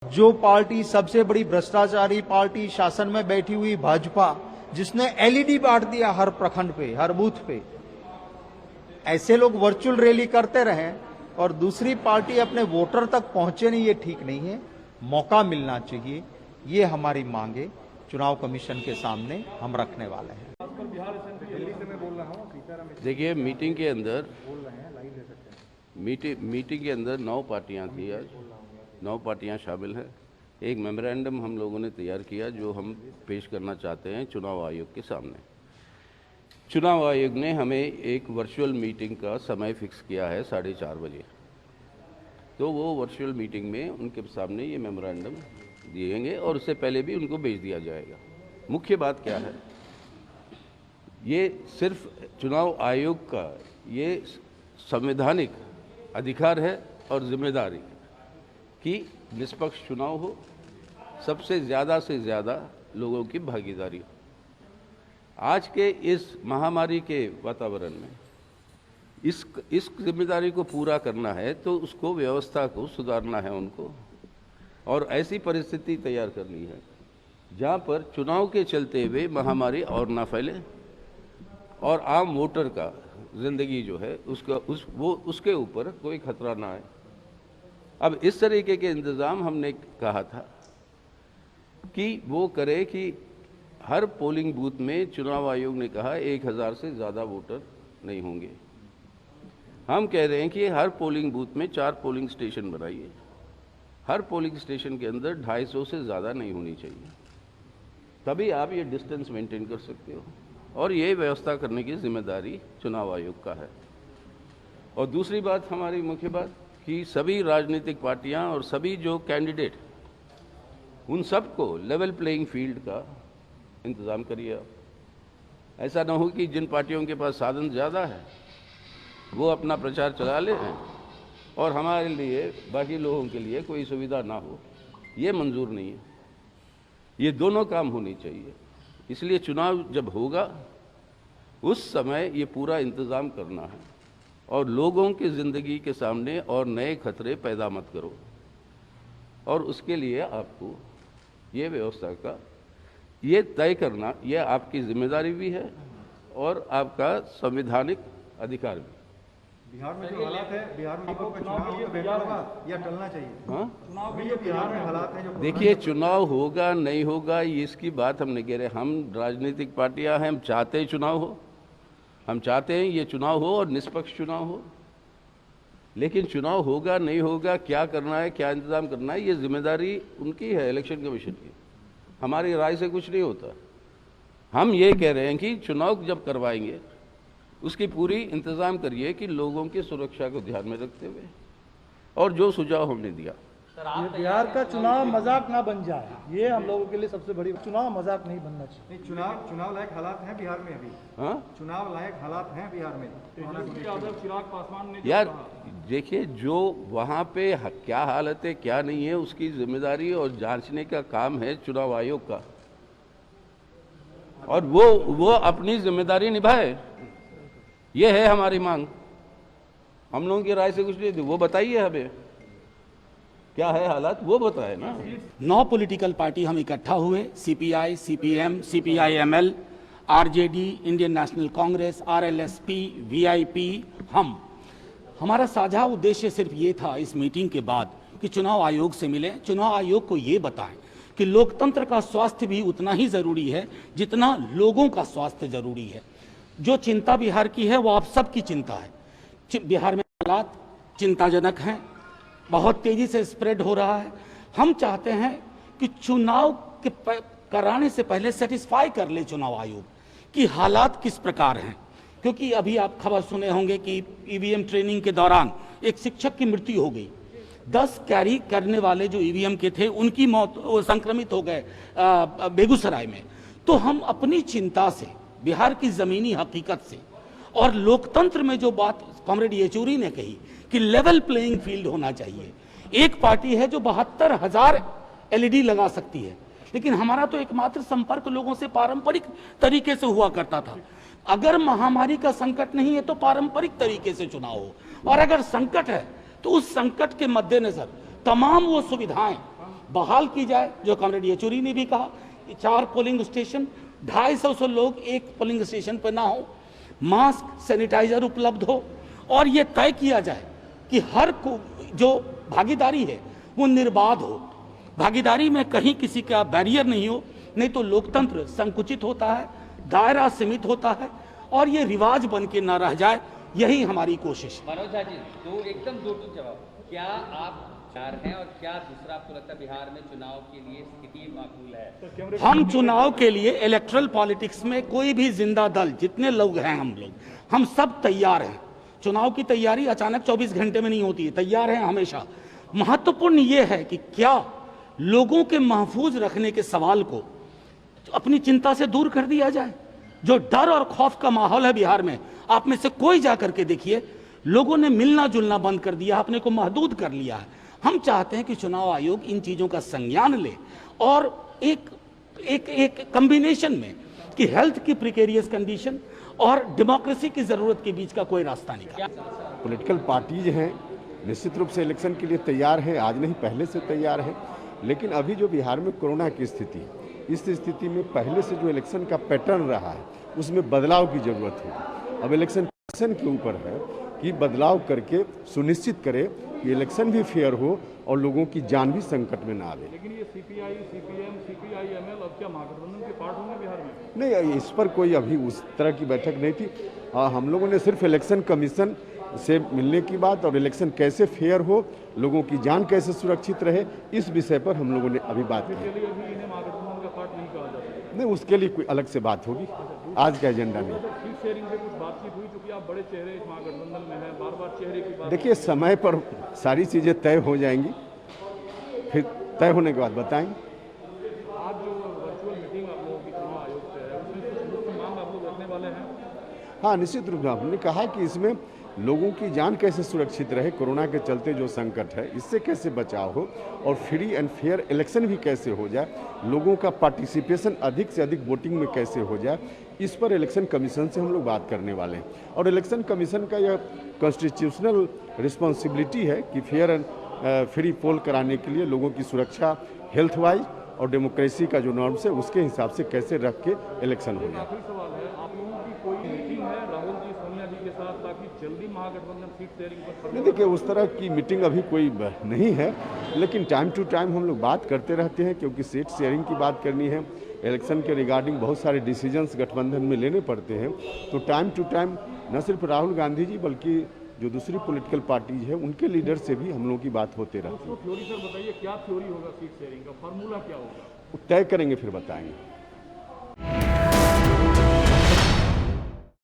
जो पार्टी सबसे बड़ी भ्रष्टाचारी पार्टी शासन में बैठी हुई भाजपा, जिसने एलईडी बांट दिया हर प्रखंड पे, हर बूथ पे, ऐसे लोग वर्चुअल रैली करते रहे और दूसरी पार्टी अपने वोटर तक पहुंचे नहीं, ये ठीक नहीं है। मौका मिलना चाहिए, ये हमारी मांगे चुनाव कमीशन के सामने हम रखने वाले हैं। देखिए, मीटिंग के अंदर 9 पार्टियां थी। आज 9 पार्टियां शामिल हैं। एक मेमोरेंडम हम लोगों ने तैयार किया जो हम पेश करना चाहते हैं चुनाव आयोग के सामने। चुनाव आयोग ने हमें एक वर्चुअल मीटिंग का समय फिक्स किया है 4:30 बजे। तो वो वर्चुअल मीटिंग में उनके सामने ये मेमोरेंडम दिएंगे और उससे पहले भी उनको भेज दिया जाएगा। मुख्य बात क्या है, ये सिर्फ चुनाव आयोग का ये संवैधानिक अधिकार है और जिम्मेदारी कि निष्पक्ष चुनाव हो, सबसे ज़्यादा से ज़्यादा लोगों की भागीदारी हो। आज के इस महामारी के वातावरण में इस जिम्मेदारी को पूरा करना है तो उसको व्यवस्था को सुधारना है उनको, और ऐसी परिस्थिति तैयार करनी है जहाँ पर चुनाव के चलते हुए महामारी और ना फैले और आम वोटर का ज़िंदगी जो है उसके ऊपर कोई खतरा ना आए। अब इस तरीके के इंतज़ाम हमने कहा था कि वो करे कि हर पोलिंग बूथ में चुनाव आयोग ने कहा 1000 से ज़्यादा वोटर नहीं होंगे। हम कह रहे हैं कि हर पोलिंग बूथ में 4 पोलिंग स्टेशन बनाइए। हर पोलिंग स्टेशन के अंदर 250 से ज़्यादा नहीं होनी चाहिए, तभी आप ये डिस्टेंस मेंटेन कर सकते हो। और ये व्यवस्था करने की जिम्मेदारी चुनाव आयोग का है। और दूसरी बात, हमारी मुख्य बात कि सभी राजनीतिक पार्टियां और सभी जो कैंडिडेट, उन सबको लेवल प्लेइंग फील्ड का इंतज़ाम करिए आप। ऐसा ना हो कि जिन पार्टियों के पास साधन ज़्यादा है वो अपना प्रचार चला ले और हमारे लिए, बाकी लोगों के लिए कोई सुविधा ना हो। ये मंजूर नहीं है। ये दोनों काम होनी चाहिए। इसलिए चुनाव जब होगा उस समय ये पूरा इंतज़ाम करना है और लोगों की ज़िंदगी के सामने और नए खतरे पैदा मत करो। और उसके लिए आपको ये व्यवस्था का ये तय करना, ये आपकी जिम्मेदारी भी है और आपका संवैधानिक अधिकार भी। बिहार में जो हालात है, बिहार में या टलना चाहिए? हाँ, चुनाव में बिहार में हालात है जो, देखिए, चुनाव होगा नहीं होगा इसकी बात हम नहीं कह रहे। हम राजनीतिक पार्टियां हैं, हम चाहते हैं चुनाव हो, हम चाहते हैं ये चुनाव हो और निष्पक्ष चुनाव हो। लेकिन चुनाव होगा नहीं होगा, क्या करना है, क्या इंतजाम करना है, ये जिम्मेदारी उनकी है, इलेक्शन कमीशन की। हमारी राय से कुछ नहीं होता। हम ये कह रहे हैं कि चुनाव जब करवाएंगे उसकी पूरी इंतजाम करिए कि लोगों की सुरक्षा को ध्यान में रखते हुए, और जो सुझाव हमने दिया। बिहार का चुनाव मजाक ना बन जाए, ये हम लोगों के लिए सबसे बड़ी, चुनाव मजाक नहीं बनना चाहिए। नहीं, चुनाव लायक हालात हैं बिहार में अभी। हाँ, चुनाव लायक हालात हैं बिहार में। चिराग पासवान ने यार देखिए, जो वहाँ पे क्या हालत है क्या नहीं है उसकी जिम्मेदारी और जांचने का काम है चुनाव आयोग का, और वो अपनी जिम्मेदारी निभाए। ये है हमारी मांग। हम लोगों की राय से कुछ नहीं थी। वो बताइए हमें क्या है हालात, वो बताए ना। 9 पॉलिटिकल पार्टी हम इकट्ठा हुए, CPI, CPM, CPIML, RJD, Indian national Congress, RLSP, VIP. हमारा साझा उद्देश्य सिर्फ ये था इस मीटिंग के बाद कि चुनाव आयोग से मिले, चुनाव आयोग को ये बताएं कि लोकतंत्र का स्वास्थ्य भी उतना ही जरूरी है जितना लोगों का स्वास्थ्य जरूरी है। जो चिंता बिहार की है वो आप सबकी चिंता है। बिहार में हालात चिंताजनक हैं, बहुत तेजी से स्प्रेड हो रहा है। हम चाहते हैं कि चुनाव के कराने से पहले सेटिस्फाई कर ले चुनाव आयोग कि हालात किस प्रकार हैं, क्योंकि अभी आप खबर सुने होंगे कि ईवीएम ट्रेनिंग के दौरान एक शिक्षक की मृत्यु हो गई। 10 कैरी करने वाले जो ईवीएम के थे उनकी मौत, संक्रमित हो गए बेगूसराय में। तो हम अपनी चिंता से, बिहार की जमीनी हकीकत से और लोकतंत्र में जो बात कॉमरेड येचूरी ने कही कि लेवल प्लेइंग फील्ड होना चाहिए। एक पार्टी है जो 72,000 एलईडी लगा सकती है, लेकिन हमारा तो एकमात्र संपर्क लोगों से पारंपरिक तरीके से हुआ करता था। अगर महामारी का संकट नहीं है तो पारंपरिक तरीके से चुनाव हो, और अगर संकट है तो उस संकट के मद्देनजर तमाम वो सुविधाएं बहाल की जाए, जो कॉमरेड येचुरी ने भी कहा, 4 पोलिंग स्टेशन, 250 लोग एक पोलिंग स्टेशन पर ना हो, मास्क सैनिटाइजर उपलब्ध हो, और ये तय किया जाए कि हर को जो भागीदारी है वो निर्बाध हो, भागीदारी में कहीं किसी का बैरियर नहीं हो, नहीं तो लोकतंत्र संकुचित होता है, दायरा सीमित होता है और ये रिवाज बन के ना रह जाए, यही हमारी कोशिश है। मनोज झा जी, दो एकदम दो टूक जवाब, क्या आप तैयार हैं और क्या दूसरा आपको लगता है बिहार में चुनाव के लिए स्थिति माकूल है? हम चुनाव के लिए इलेक्ट्रल पॉलिटिक्स में कोई भी जिंदा दल, जितने लोग हैं हम सब तैयार हैं। चुनाव की तैयारी अचानक 24 घंटे में नहीं होती है, तैयार हैं हमेशा। महत्वपूर्ण ये है कि क्या लोगों के महफूज रखने के सवाल को अपनी चिंता से दूर कर दिया जाए। जो डर और खौफ का माहौल है बिहार में, आप में से कोई जाकर के देखिए, लोगों ने मिलना जुलना बंद कर दिया, अपने को महदूद कर लिया है। हम चाहते हैं कि चुनाव आयोग इन चीजों का संज्ञान ले और एक कॉम्बिनेशन में कि हेल्थ की प्रिकेरियस कंडीशन और डेमोक्रेसी की जरूरत के बीच का कोई रास्ता निकाले। पॉलिटिकल पार्टीज हैं निश्चित रूप से इलेक्शन के लिए तैयार हैं, आज नहीं पहले से तैयार हैं, लेकिन अभी जो बिहार में कोरोना की स्थिति है, इस स्थिति में पहले से जो इलेक्शन का पैटर्न रहा है उसमें बदलाव की जरूरत होगी। अब इलेक्शन कमीशन के ऊपर है कि बदलाव करके सुनिश्चित करे कि इलेक्शन भी फेयर हो और लोगों की जान भी संकट में ना आवे। लेकिन ये सीपीआई, सीपीएम, सीपीआई-एमएल अब क्या महागठबंधन के पार्ट होंगे बिहार में? नहीं, इस पर कोई अभी उस तरह की बैठक नहीं थी। हम लोगों ने सिर्फ इलेक्शन कमीशन से मिलने की बात और इलेक्शन कैसे फेयर हो, लोगों की जान कैसे सुरक्षित रहे, इस विषय पर हम लोगों ने अभी बात की। अभी इन्हें महागठबंधन का पार्ट नहीं कहा जाता? नहीं, उसके लिए कोई अलग से बात होगी, आज का एजेंडा नहीं। सीट शेयरिंग पे कुछ बातचीत हुई, क्योंकि आप बड़े चेहरे इस महागठबंधन में हैं, बार बार चेहरे की बात। देखिए, समय पर सारी चीज़ें तय हो जाएंगी, फिर तय होने के बाद बताएंगे। आज जो वर्चुअल मीटिंग आप लोगों की चुनाव आयोग से है, उसमें कुछ मुख्य मांग आप लोग रखने वाले हैं? हाँ, निश्चित रूप से हमने कहा कि इसमें लोगों की जान कैसे सुरक्षित रहे, कोरोना के चलते जो संकट है इससे कैसे बचाव हो और फ्री एंड फेयर इलेक्शन भी कैसे हो जाए, लोगों का पार्टिसिपेशन अधिक से अधिक वोटिंग में कैसे हो जाए, इस पर इलेक्शन कमीशन से हम लोग बात करने वाले हैं। और इलेक्शन कमीशन का यह कॉन्स्टिट्यूशनल रिस्पॉन्सिबिलिटी है कि फेयर एंड फ्री पोल कराने के लिए लोगों की सुरक्षा हेल्थ वाइज और डेमोक्रेसी का जो नॉर्म्स है उसके हिसाब से कैसे रख के इलेक्शन हो जाए। आखिरी सवाल है, आप लोगों की कोई मीटिंग है राहुल जी, सोनिया जी के साथ, ताकि जल्दी महागठबंधन सीट शेयरिंग पर? नहीं, देखिए, उस तरह की मीटिंग अभी कोई नहीं है, लेकिन टाइम टू टाइम हम लोग बात करते रहते हैं, क्योंकि सीट शेयरिंग की बात करनी है, इलेक्शन के रिगार्डिंग बहुत सारे डिसीजंस गठबंधन में लेने पड़ते हैं, तो टाइम टू टाइम न सिर्फ राहुल गांधी जी बल्कि जो दूसरी पॉलिटिकल पार्टीज है उनके लीडर से भी हम लोगों की बात होते रहती है। थ्योरी सर बताइए, क्या थ्योरी होगा सीट शेयरिंग का, फार्मूला क्या होगा? तय करेंगे फिर बताएंगे।